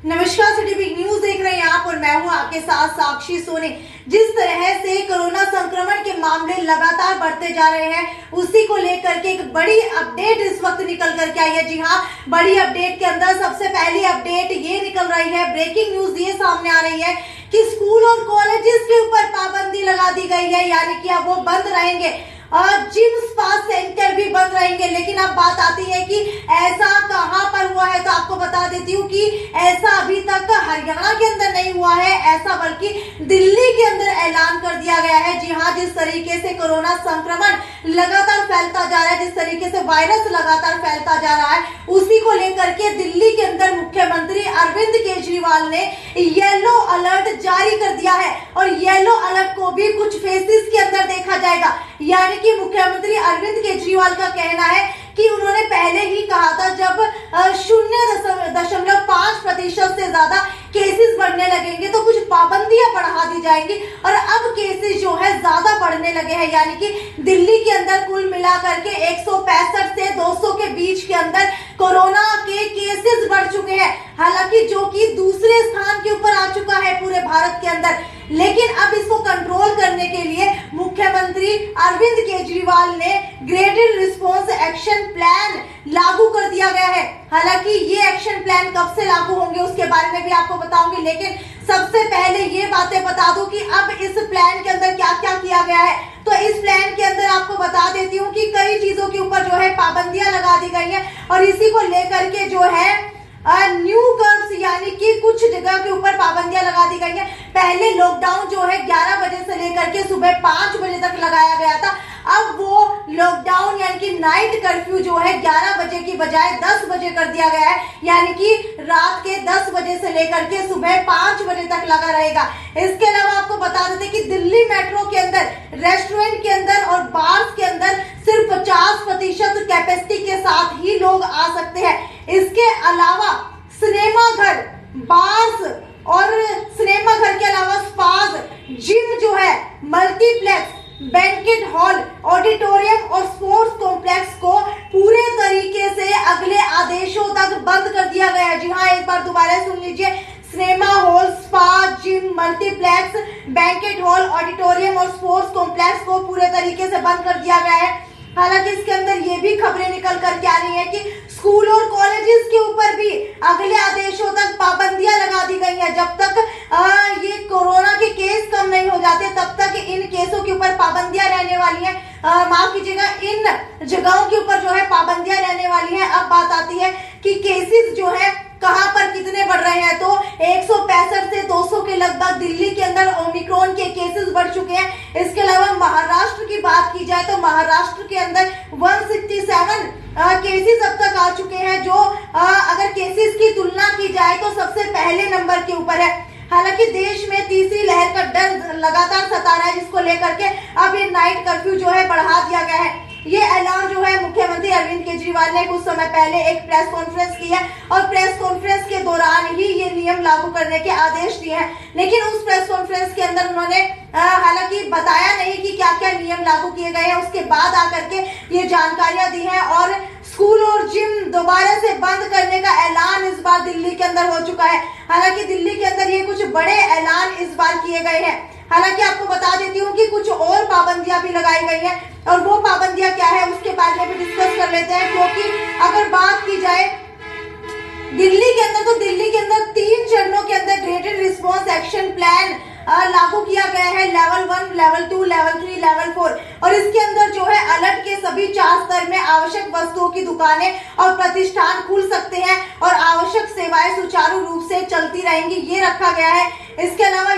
नमस्कार, city big news देख रहे हैं आप और मैं हूं आपके साथ साक्षी सोनी। जिस तरह से कोरोना संक्रमण के मामले लगातार बढ़ते जा रहे हैं, उसी को लेकर के एक बड़ी अपडेट इस वक्त निकल करके आई है। जी हां, बड़ी अपडेट के अंदर सबसे पहली अपडेट ये निकल रही है, ब्रेकिंग न्यूज ये सामने आ रही है कि स्कूल और कॉलेजेस के ऊपर पाबंदी लगा दी गई है, यानी कि अब वो बंद रहेंगे और जिम स्पा सेंटर भी बंद रहेंगे। लेकिन अब बात आती है कि ऐसा कहां पर हुआ है, तो आपको बता देती हूँ कि ऐसा अभी तक हरियाणा के अंदर नहीं हुआ है, ऐसा बल्कि दिल्ली के अंदर ऐलान कर दिया गया है। जी हां, जिस तरीके से कोरोना संक्रमण लगातार फैलता जा रहा है, जिस तरीके से वायरस लगातार फैलता जा रहा है, उसी को लेकर के दिल्ली के अंदर मुख्यमंत्री अरविंद केजरीवाल ने येलो अलर्ट जारी कर दिया है और येलो अलर्ट को भी कुछ फेसेस के अंदर देखा जाएगा। यानी कि मुख्यमंत्री अरविंद केजरीवाल का कहना है कि उन्होंने पहले ही कहा था, जब 0.5% से ज्यादा केसेस बढ़ने लगेंगे तो कुछ पाबंदियां बढ़ा दी जाएंगी और अब केसेस जो है ज्यादा बढ़ने लगे हैं। यानी कि दिल्ली के अंदर कुल मिलाकर के 165 से 200 के बीच के अंदर कोरोना के केसेस बढ़ चुके हैं, हालांकि जो कि दूसरे स्थान के ऊपर आ चुका है पूरे भारत के अंदर। लेकिन अब इसको कंट्रोल करने के लिए मुख्यमंत्री अरविंद केजरीवाल ने ग्रेडेड रिस्पॉन्स एक्शन प्लान लागू कर दिया गया है। हालांकि ये एक्शन प्लान कब से लागू होंगे उसके बारे में भी आपको बताऊंगी, लेकिन सबसे पहले ये बातें बता दूं कि अब इस प्लान के अंदर क्या क्या किया गया है। तो इस प्लान के अंदर आपको बता देती हूँ कि कई चीजों के ऊपर जो है पाबंदियां लगा दी गई हैं और इसी को लेकर के जो है न्यू कर्व्स, यानी कि कुछ जगह के ऊपर पाबंदियां लगा दी गई हैं। पहले लॉकडाउन जो है 11 बजे से लेकर के सुबह 5 बजे तक लगाया गया था। अब वो लॉकडाउन यानी कि नाइट कर्फ्यू जो है 11 बजे की बजाय 10 बजे कर दिया गया है, यानी कि रात के 10 बजे से लेकर के सुबह 5 बजे तक लगा रहेगा। इसके अलावा आपको बता देते कि दिल्ली मेट्रो के अंदर, रेस्टोरेंट के अंदर और बार्स के अंदर सिर्फ 50% कैपेसिटी के साथ ही लोग आ सकते हैं। इसके अलावा सिनेमा घर, बार्स और सिनेमा घर के अलावा स्पाज, जिम जो है, मल्टीप्लेक्स, बैंकेट हॉल, ऑडिटोरियम और स्पोर्ट्स कॉम्प्लेक्स को पूरे तरीके से अगले आदेशों तक बंद कर दिया गया है। जी हाँ, एक बार दोबारा सुन लीजिए, cinema hall, spa, gym, multiplex, banquet hall, auditorium और स्पोर्ट्स कॉम्प्लेक्स को पूरे तरीके से बंद कर दिया गया है। हालांकि इसके अंदर ये भी खबरें निकल कर के आ रही है कि स्कूल और कॉलेजेस के ऊपर भी अगले आदेशों तक पाबंदियां लगा दी गई है। जब तक ये कोरोना के केस कम नहीं हो जाते, तब तक इन केसों के ऊपर पाबंदियां रहने वाली हैं। माफ कीजिएगा, इन जगहों के ऊपर जो है पाबंदियां रहने वाली हैं। अब बात आती है कि केसेस जो है कहां पर कितने बढ़ रहे हैं, तो 165 से 200 के लगभग दिल्ली के अंदर ओमिक्रॉन के केसेस बढ़ चुके हैं। इसके अलावा महाराष्ट्र की बात की जाए तो महाराष्ट्र के अंदर 167 केसेस अब तक आ चुके हैं, जो अगर केसेस की तुलना की जाए तो सबसे पहले नंबर के ऊपर है। हालांकि देश में तीसरी लहर का डर लगातार सता रहा है, जिसको लेकर के अब ये नाइट कर्फ्यू जो है बढ़ा दिया गया है। ये ऐलान जो है मुख्यमंत्री अरविंद केजरीवाल ने कुछ समय पहले एक प्रेस कॉन्फ्रेंस की है और प्रेस कॉन्फ्रेंस के दौरान ही ये नियम लागू करने के आदेश दिए हैं। लेकिन उस प्रेस कॉन्फ्रेंस के अंदर उन्होंने हालांकि बताया नहीं कि क्या क्या नियम लागू किए गए हैं। उसके बाद आकर के ये जानकारियां दी हैं और स्कूल और जिम दोबारा से बंद करने का ऐलान इस बार दिल्ली के अंदर हो चुका है। हालांकि दिल्ली के अंदर ये कुछ बड़े ऐलान इस बार किए गए हैं। हालांकि आपको बता देती हूँ कि कुछ और पाबंदियां भी लगाई गई हैं और वो पाबंदियां क्या है उसके बारे में भी डिस्कस कर लेते हैं। क्योंकि अगर बात की जाए दिल्ली के अंदर, तो दिल्ली के अंदर 3 चरणों के अंदर ग्रेडेड रिस्पॉन्स एक्शन प्लान लागू किया गया है। लेवल 1, लेवल 2, लेवल 3, लेवल 4 और इसके अंदर जो है अलर्ट के सभी 4 स्तर में आवश्यक वस्तुओं की दुकानें और प्रतिष्ठान खुल सकते हैं और आवश्यक सेवाएं सुचारू रूप से चलती रहेंगी, ये रखा गया है। इसके अलावा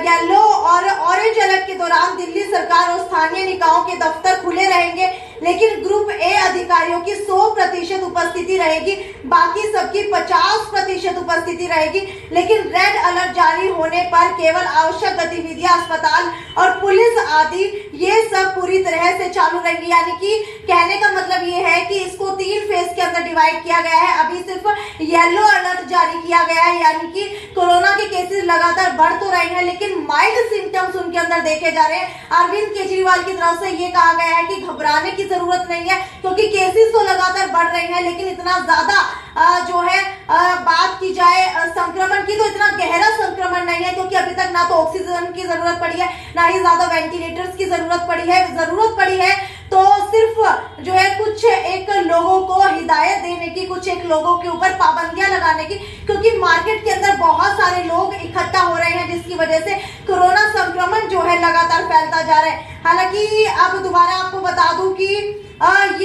येलो और ऑरेंज अलर्ट के दौरान दिल्ली सरकार और स्थानीय निकायों के दफ्तर खुले रहेंगे, लेकिन ग्रुप ए अधिकारियों की 100% उपस्थिति रहेगी, बाकी सबकी 50% उपस्थिति रहेगी। लेकिन रेड अलर्ट जारी होने पर केवल आवश्यक गतिविधियां, अस्पताल और पुलिस आदि ये सब पूरी तरह से चालू रहेंगी। यानी कि कहने का मतलब ये है कि इसको 3 फेज के अंदर डिवाइड किया गया है। अभी सिर्फ येलो अलर्ट जारी किया गया है, यानी कि कोरोना के केसेस लगातार बढ़ तो रहे हैं लेकिन माइल्ड सिम्टम्स उनके अंदर देखे जा रहे हैं। अरविंद केजरीवाल की तरफ से ये कहा गया है कि घबराने की जरूरत नहीं है, क्योंकि केसेस तो लगातार बढ़ रहे हैं लेकिन इतना ज्यादा जो है बात की जाए संक्रमण की, तो इतना गहरा संक्रमण नहीं है, क्योंकि अभी तक ना तो ऑक्सीजन की जरूरत पड़ी है, ना ही ज्यादा वेंटिलेटर्स की जरूरत पड़ी है तो सिर्फ जो है कुछ एक लोगों को हिदायत देने की, कुछ एक लोगों के ऊपर पाबंदियां लगाने की, क्योंकि मार्केट के अंदर बहुत सारे लोग इकट्ठा हो रहे हैं, जिसकी वजह से कोरोना संक्रमण जो है लगातार फैलता जा रहा है। हालांकि अब दोबारा आपको बता दूं कि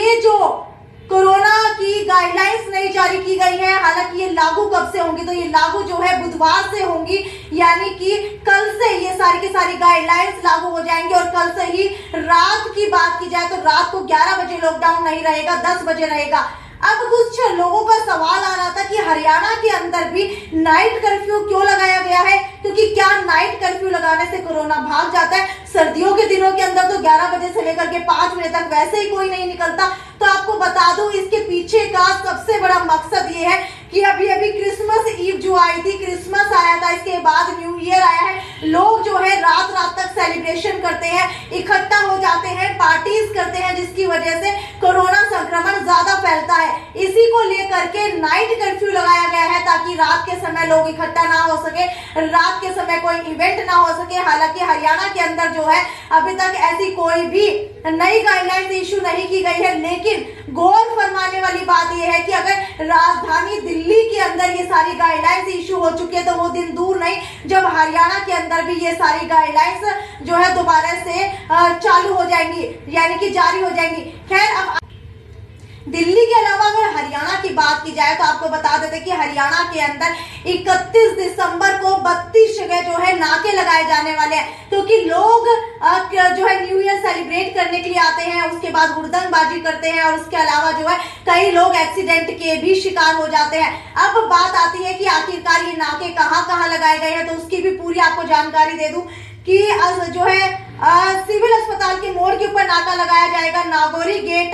ये जो कोरोना की गाइडलाइंस नई जारी की गई है, हालांकि ये लागू कब से होंगी, तो ये लागू जो है बुधवार से होंगी, यानी कि कल से ये सारी की सारी गाइडलाइंस लागू हो जाएंगी। और कल से ही रात की बात की जाए तो रात को 11 बजे लॉकडाउन नहीं रहेगा, 10 बजे रहेगा। अब कुछ लोगों का सवाल आ रहा था कि हरियाणा के अंदर भी नाइट कर्फ्यू क्यों लगाया गया है, क्योंकि क्या नाइट कर्फ्यू लगाने से कोरोना भाग जाता है? सर्दियों के दिनों के अंदर तो 11 बजे से लेकर के 5 बजे तक वैसे ही कोई नहीं निकलता। तो आपको बता दूं इसके पीछे का सबसे बड़ा मकसद ये है कि अभी अभी क्रिसमस ईव जो आई थी, क्रिसमस आया था, इसके बाद न्यू ईयर आया है, लोग जो है रात रात तक सेलिब्रेशन करते हैं, इकट्ठा हो जाते हैं, पार्टीज करते हैं, जिसकी वजह से कोरोना संक्रमण ज्यादा फैलता है। इसी को लेकर के नाइट कर्फ्यू लगाया गया है, ताकि रात के समय लोग इकट्ठा ना हो सके, रात के समय कोई इवेंट ना हो सके। हालांकि हरियाणा के अंदर जो है अभी तक ऐसी कोई भी नई गाइडलाइंस इशू नहीं की गई है, लेकिन गौर फरमाने वाली बात यह है कि अगर राजधानी दिल्ली के अंदर ये सारी गाइडलाइंस इशू हो चुकी है, तो वो दिन दूर नहीं जब हरियाणा के अंदर भी ये सारी गाइडलाइंस जो है दोबारा से चालू हो जाएंगी, यानी कि जारी हो जाएंगी। खैर, अब दिल्ली के अलावा अगर हरियाणा की बात की जाए तो आपको बता देते कि हरियाणा के अंदर 31 दिसंबर को 32 जगह जो है नाके लगाए जाने वाले हैं, क्योंकि लोग जो है न्यू ईयर सेलिब्रेट करने के लिए आते हैं, उसके बाद हुड़दंगबाजी करते हैं, और उसके अलावा जो है कई लोग एक्सीडेंट के भी शिकार हो जाते हैं। अब बात आती है कि आखिरकार ये नाके कहाँ कहाँ लगाए गए हैं, तो उसकी भी पूरी आपको जानकारी दे दूं कि जो है सिविल अस्पताल के मोड़ के ऊपर नाका लगाया जाएगा, नागौरी गेट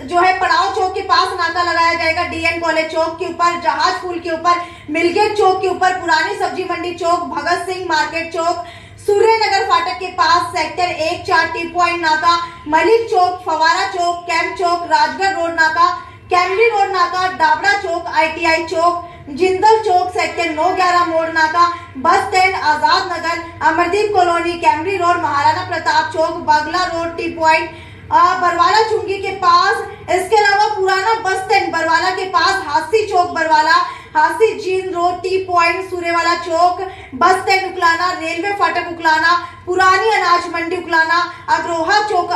जो है पड़ाव चौक के पास नाका लगाया जाएगा, DN कॉलेज चौक के ऊपर, जहाज पुल के ऊपर, मिलगेट चौक के ऊपर, पुरानी सब्जी मंडी चौक, भगत सिंह मार्केट चौक, सूर्यनगर फाटक के पास सेक्टर 1-4 टी पॉइंट नाका, मलिक चौक, फवारा चौक, कैंप चौक, राजगढ़ रोड नाका, कैमरी रोड नाका, डाबड़ा चौक, ITI चौक, जिंदल चौक, सेक्टर 9-11 मोड़ नाका, bus stand, Azad Nagar, Amardeep colony, Kaimri road, Maharana Pratap चौक, Bagla road T point, Barwala चुंगी के पास, इसके अलावा पुराना बस स्टैंड बरवाला के पास, हासी चौक Barwala, Hansi Jind road T point, Suryawala चौक, बस स्टैंड उकलाना, रेलवे फाटक उकलाना, पुरानी अनाज मंडी उकलाना, अग्रोहा चौक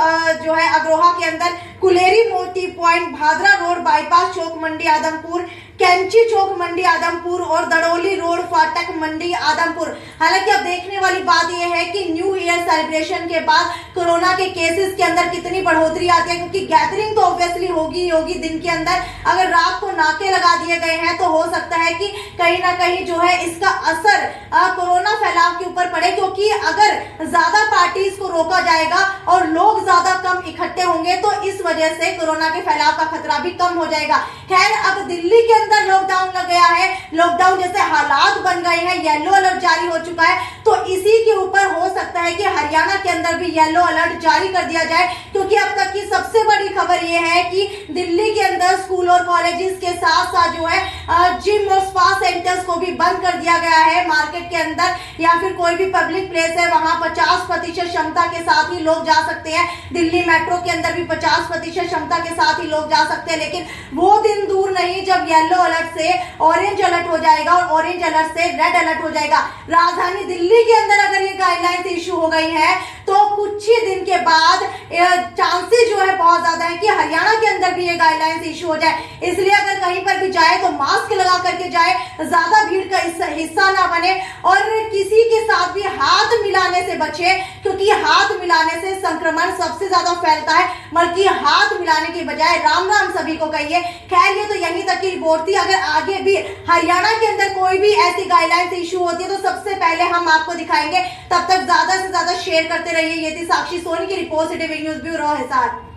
जो है अग्रोहा के अंदर, कुलेरी मोड़ T point, Bhadra road bypass चौक मंडी आदमपुर, कैंची चौक मंडी आदमपुर, और दड़ोली रोड फाटक मंडी आदमपुर। हालांकि अब देखने वाली बात यह है कि न्यू ईयर सेलिब्रेशन के बाद कोरोना के केसेस के अंदर कितनी बढ़ोतरी आती है, क्योंकि गैदरिंग तो ऑब्वियसली होगी दिन के अंदर। अगर रात को नाके लगा दिए गए हैं तो हो सकता है कि कहीं ना कहीं जो है इसका असर कोरोना फैलाव के ऊपर पड़े, क्योंकि अगर ज्यादा पार्टीज को रोका जाएगा और लोग ज्यादा कम इकट्ठे होंगे तो इस वजह से कोरोना के फैलाव का खतरा भी कम हो जाएगा। खैर, अब दिल्ली के अंदर लॉकडाउन लग गया है, लॉकडाउन जैसे हालात बन गए हैं, येलो अलर्ट जारी हो चुका है, तो इसी के ऊपर हो सकता है कि हरियाणा के अंदर भी येलो अलर्ट जारी कर दिया जाए, क्योंकि अब तक की सबसे बड़ी खबर यह है कि दिल्ली के अंदर स्कूल और कॉलेजेस के साथ साथ जो है जिम और स्पा सेंटर्स को भी बंद कर दिया गया है। मार्केट के अंदर या फिर कोई भी पब्लिक प्लेस है वहां 50% क्षमता के साथ ही लोग जा सकते हैं। दिल्ली मेट्रो के अंदर भी 50% क्षमता के साथ ही लोग जा सकते हैं, लेकिन वो दिन दूर नहीं जब येलो अलर्ट से ऑरेंज अलर्ट हो जाएगा और ऑरेंज अलर्ट से रेड अलर्ट हो जाएगा। राजधानी दिल्ली के अंदर अगर ये गाइडलाइंस इशू हो गई है तो कुछ ही दिन के बाद चांसेस जो है बहुत ज्यादा है कि हरियाणा के अंदर भी ये गाइडलाइंस इशू हो जाए। इसलिए अगर कहीं पर भी जाए तो मास्क लगा करके जाए, ज्यादा भीड़ का हिस्सा ना बने, और किसी के साथ भी हाथ मिलाने से बचे, क्योंकि हाथ मिलाने से संक्रमण सबसे ज्यादा फैलता है। बल्कि हाथ मिलाने के बजाय राम राम सभी को कहिए। खैर, ये तो यहीं तक की रिपोर्ट थी। अगर आगे भी हरियाणा के अंदर कोई भी ऐसी गाइडलाइंस इशू होती है तो सबसे पहले हम आपको दिखाएंगे। तब तक ज्यादा से ज्यादा शेयर करते रहिए। ये थी साक्षी सोनी की report, city news bureau Hisar.